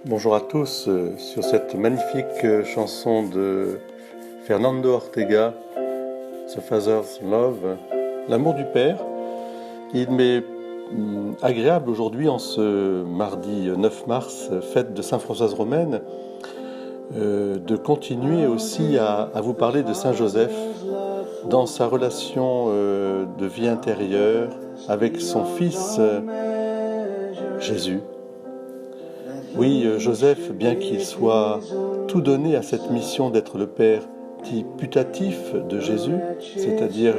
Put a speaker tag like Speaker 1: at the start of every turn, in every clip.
Speaker 1: Bonjour à tous, sur cette magnifique chanson de Fernando Ortega, The Father's Love, l'amour du Père. Il m'est agréable aujourd'hui, en ce mardi 9 mars, fête de Saint Françoise Romaine, de continuer aussi à vous parler de Saint Joseph dans sa relation de vie intérieure avec son fils Jésus. Oui, Joseph, bien qu'il soit tout donné à cette mission d'être le père dit putatif de Jésus, c'est-à-dire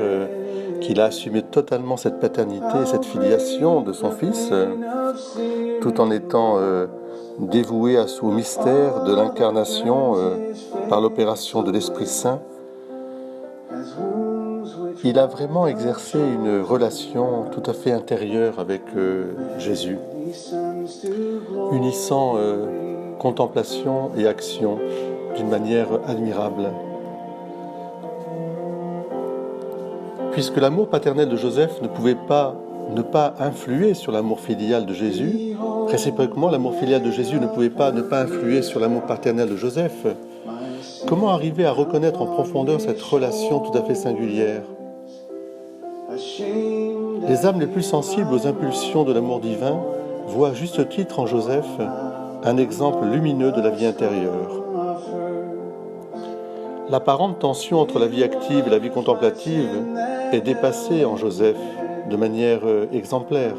Speaker 1: qu'il a assumé totalement cette paternité, cette filiation de son fils, tout en étant dévoué au mystère de l'incarnation par l'opération de l'Esprit Saint. Il a vraiment exercé une relation tout à fait intérieure avec Jésus, unissant contemplation et action d'une manière admirable. Puisque l'amour paternel de Joseph ne pouvait pas ne pas influer sur l'amour filial de Jésus, réciproquement l'amour filial de Jésus ne pouvait pas ne pas influer sur l'amour paternel de Joseph, comment arriver à reconnaître en profondeur cette relation tout à fait singulière ? Les âmes les plus sensibles aux impulsions de l'amour divin voient à juste titre en Joseph un exemple lumineux de la vie intérieure. L'apparente tension entre la vie active et la vie contemplative est dépassée en Joseph de manière exemplaire,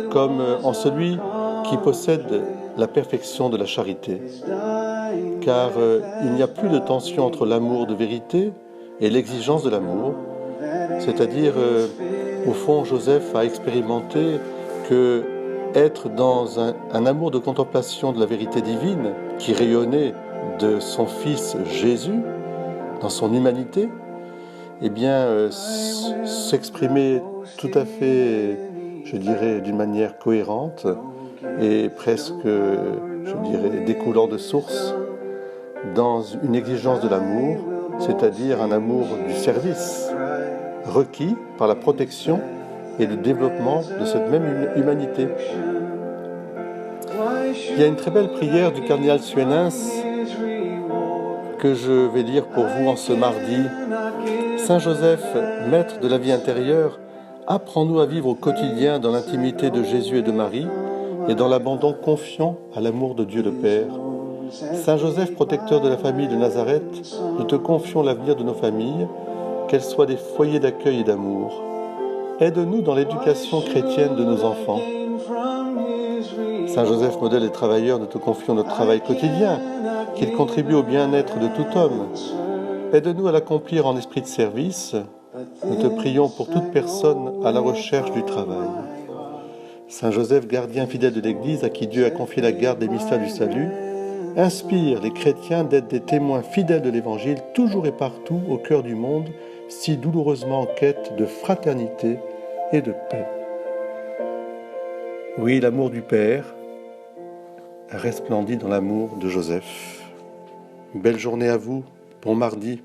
Speaker 1: comme en celui qui possède la perfection de la charité. Car il n'y a plus de tension entre l'amour de vérité et l'exigence de l'amour, c'est-à-dire, au fond, Joseph a expérimenté que être dans un amour de contemplation de la vérité divine qui rayonnait de son fils Jésus, dans son humanité, eh bien, s'exprimer tout à fait, je dirais, d'une manière cohérente et presque, je dirais, découlant de source, dans une exigence de l'amour, c'est-à-dire un amour du service, requis par la protection et le développement de cette même humanité. Il y a une très belle prière du cardinal Suenens que je vais lire pour vous en ce mardi. Saint Joseph, maître de la vie intérieure, apprends-nous à vivre au quotidien dans l'intimité de Jésus et de Marie et dans l'abandon confiant à l'amour de Dieu le Père. Saint Joseph, protecteur de la famille de Nazareth, nous te confions l'avenir de nos familles, qu'elles soient des foyers d'accueil et d'amour. Aide-nous dans l'éducation chrétienne de nos enfants. Saint Joseph, modèle des travailleurs, nous te confions notre travail quotidien, qu'il contribue au bien-être de tout homme. Aide-nous à l'accomplir en esprit de service. Nous te prions pour toute personne à la recherche du travail. Saint Joseph, gardien fidèle de l'Église, à qui Dieu a confié la garde des mystères du salut, inspire les chrétiens d'être des témoins fidèles de l'Évangile, toujours et partout, au cœur du monde, si douloureusement en quête de fraternité et de paix. Oui, l'amour du Père resplendit dans l'amour de Joseph. Belle journée à vous, bon mardi.